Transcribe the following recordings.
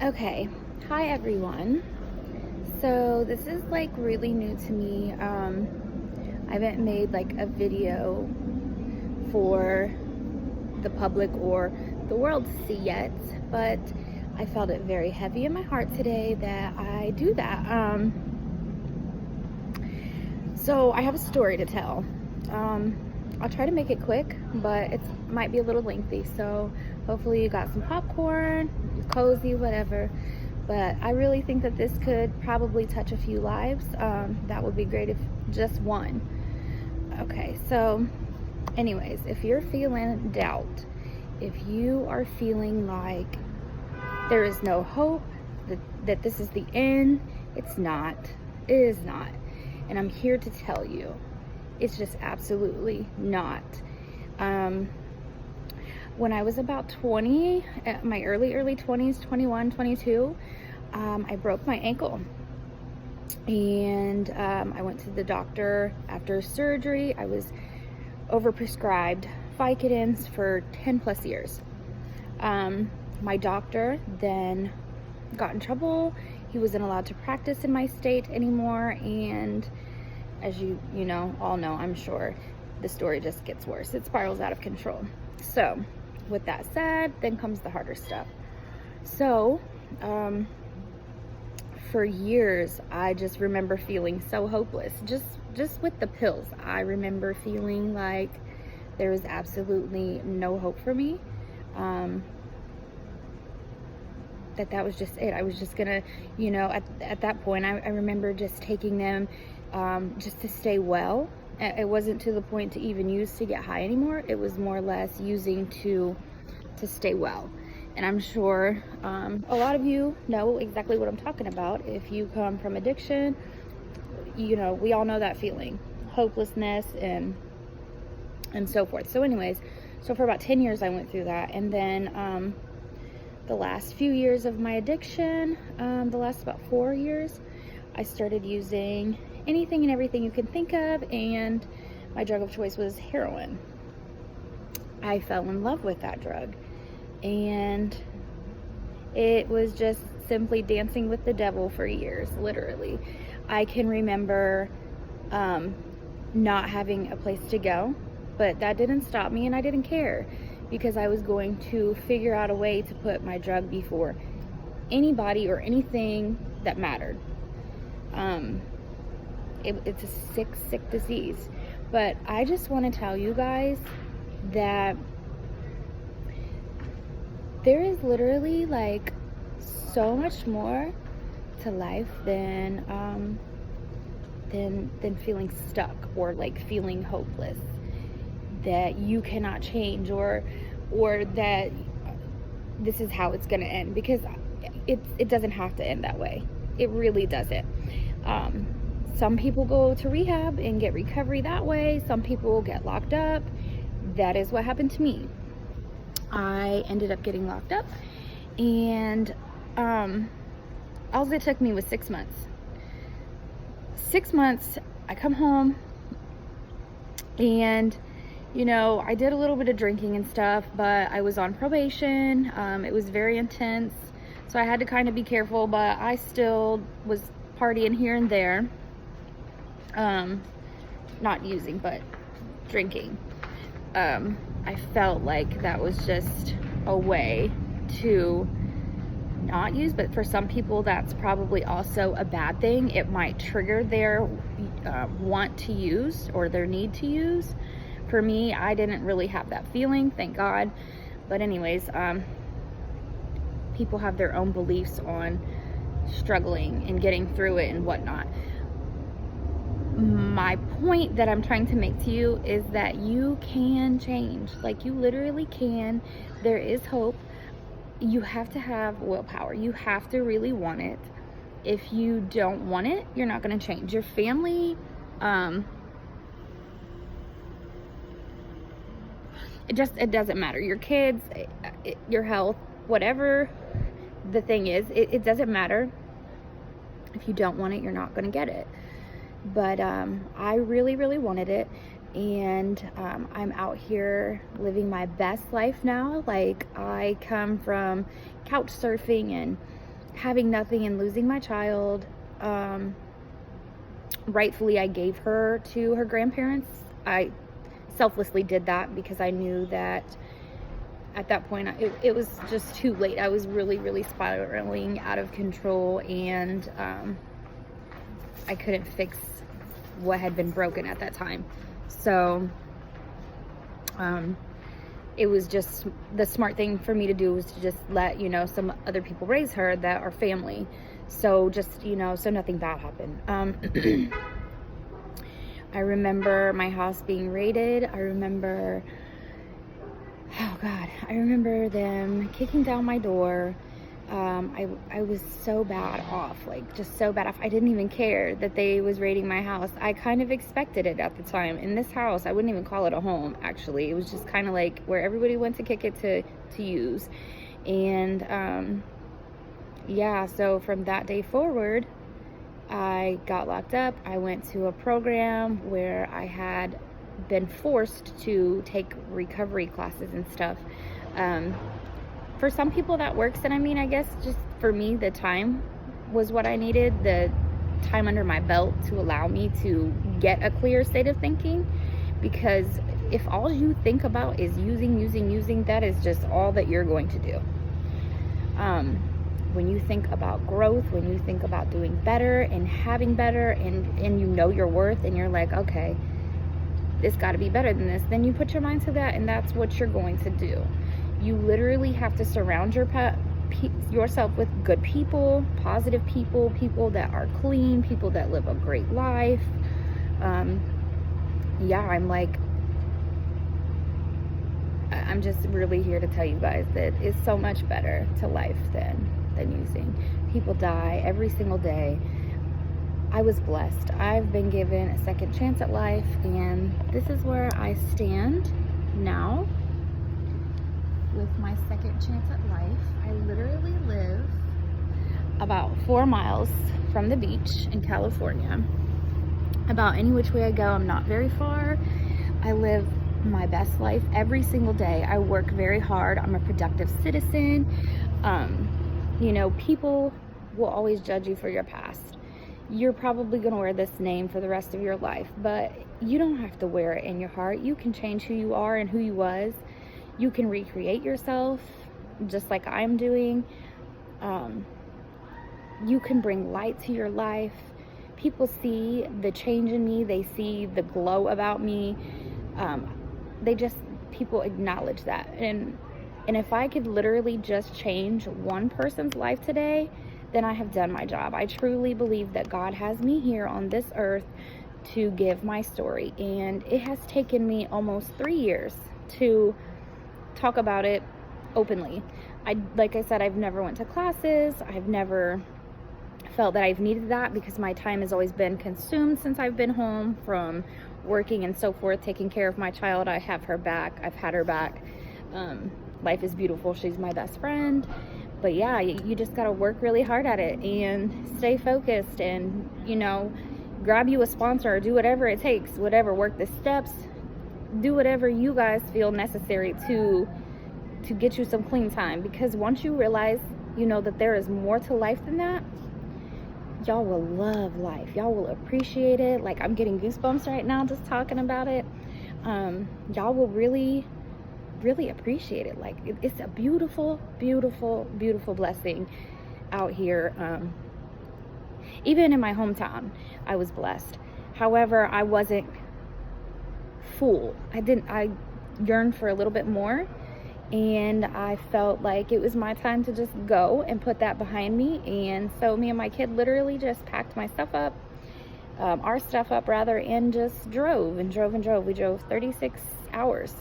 Okay, hi everyone. So this is like really new to me. I haven't made like a video for the public or the world to see yet, but I felt it very heavy in my heart today that I do that. So I have a story to tell. I'll try to make it quick, but it might be a little lengthy. So hopefully you got some popcorn, cozy, whatever. But I really think that this could probably touch a few lives. That would be great if just one. Okay, so anyways, if you're feeling doubt, if you are feeling like there is no hope, that this is the end, it's not. It is not. And I'm here to tell you, it's just absolutely not. When I was about 20, my early 20s, 21, 22, I broke my ankle. And I went to the doctor after surgery. I was overprescribed Vicodins for 10 plus years. My doctor then got in trouble. He wasn't allowed to practice in my state anymore, and as you all know, I'm sure, the story just gets worse. It spirals out of control. So with that said, then comes the harder stuff. So for years I just remember feeling so hopeless, just with the pills. I remember feeling like there was absolutely no hope for me. That was just it. I was just gonna, at that point, I remember just taking them just to stay well. It wasn't to the point to even use to get high anymore. It was more or less using to stay well. And I'm sure a lot of you know exactly what I'm talking about. If you come from addiction, we all know that feeling, hopelessness and so forth. So anyways, so for about 10 years I went through that. And then the last few years of my addiction, the last about 4 years, I started using anything and everything you can think of, and my drug of choice was heroin. I fell in love with that drug, and it was just simply dancing with the devil for years, literally. I can remember not having a place to go, but that didn't stop me, and I didn't care, because I was going to figure out a way to put my drug before anybody or anything that mattered. It's a sick disease. But I just want to tell you guys that there is literally like so much more to life than feeling stuck or like feeling hopeless, that you cannot change, or that this is how it's going to end, because it doesn't have to end that way. It really doesn't. Some people go to rehab and get recovery that way. Some people get locked up. That is what happened to me. I ended up getting locked up, and all it took me was 6 months. 6 months, I come home, and I did a little bit of drinking and stuff, but I was on probation. It was very intense, so I had to kind of be careful, but I still was partying here and there. Not using, but drinking. I felt like that was just a way to not use, but for some people that's probably also a bad thing. It might trigger their want to use or their need to use. For me, I didn't really have that feeling, thank God. But anyways, people have their own beliefs on struggling and getting through it and whatnot. My point that I'm trying to make to you is that you can change. Like, you literally can. There is hope. You have to have willpower. You have to really want it. If you don't want it, you're not going to change. Your family, it doesn't matter. Your kids, your health, whatever the thing is, it doesn't matter. If you don't want it, you're not going to get it. But I really wanted it, and I'm out here living my best life now. Like, I come from couch surfing and having nothing and losing my child, rightfully I gave her to her grandparents. I selflessly did that because I knew that at that point it was just too late. I was really, really spiraling out of control, and I couldn't fix what had been broken at that time. So it was just the smart thing for me to do was to just let, some other people raise her that are family. So just, so nothing bad happened. I remember my house being raided. I remember them kicking down my door. I was so bad off, just so bad off. I didn't even care that they was raiding my house. I kind of expected it at the time. In this house, I wouldn't even call it a home, actually. It was just kind of like where everybody went to kick it to use. And yeah, so from that day forward, I got locked up. I went to a program where I had been forced to take recovery classes and stuff. For some people that works, and I guess just for me, the time was what I needed, the time under my belt to allow me to get a clear state of thinking. Because if all you think about is using, that is just all that you're going to do. When you think about growth, when you think about doing better and having better, and you know your worth, and you're like, okay, this got to be better than this, then you put your mind to that, and that's what you're going to do. You literally have to surround yourself with good people, positive people, people that are clean, people that live a great life. I'm just really here to tell you guys that it's so much better to life than using. People die every single day. I was blessed. I've been given a second chance at life, and this is where I stand now with my second chance at life. I literally live about 4 miles from the beach in California. About any which way I go, I'm not very far. I live my best life every single day. I work very hard. I'm a productive citizen. People will always judge you for your past. You're probably going to wear this name for the rest of your life, but you don't have to wear it in your heart. You can change who you are and who you was. You can recreate yourself, just like I'm doing. You can bring light to your life. People see the change in me. They see the glow about me. People acknowledge that. And if I could literally just change one person's life today, then I have done my job. I truly believe that God has me here on this earth to give my story. And it has taken me almost 3 years to talk about it openly. Like I said, I've never went to classes. I've never felt that I've needed that because my time has always been consumed since I've been home from working and so forth, taking care of my child. I have her back. I've had her back. Life is beautiful. She's my best friend. But yeah, you just got to work really hard at it and stay focused and, grab you a sponsor or do whatever it takes, work the steps, do whatever you guys feel necessary to get you some clean time. Because once you realize, that there is more to life than that, y'all will love life. Y'all will appreciate it. Like, I'm getting goosebumps right now just talking about it. Y'all will really, really appreciate it. Like, it's a beautiful, beautiful, beautiful blessing out here. Even in my hometown, I was blessed. However, I wasn't full. I yearned for a little bit more, and I felt like it was my time to just go and put that behind me. And so me and my kid literally just packed my stuff up, our stuff up rather, and just drove. We drove 36 hours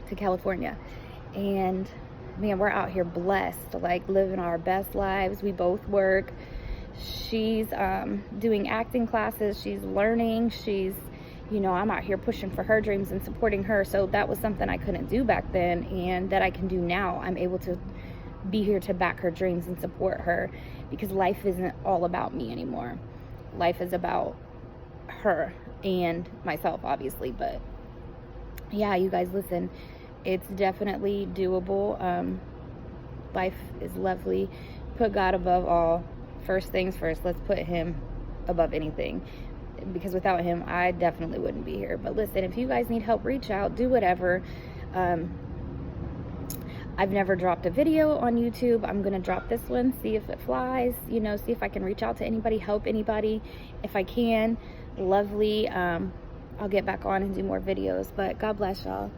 to California, and man, we're out here blessed, like living our best lives. We both work. She's doing acting classes. She's learning. I'm out here pushing for her dreams and supporting her. So that was something I couldn't do back then, and that I can do now. I'm able to be here to back her dreams and support her, because life isn't all about me anymore. Life is about her and myself, obviously. But yeah, you guys, listen, it's definitely doable. Life is lovely. put God above all. First things first, let's put him above anything, because without him, I definitely wouldn't be here. But listen, if you guys need help, reach out, do whatever. I've never dropped a video on YouTube. I'm gonna drop this one, see if it flies, you know, see if I can reach out to anybody, help anybody. If I can, lovely. I'll get back on and do more videos. But God bless y'all.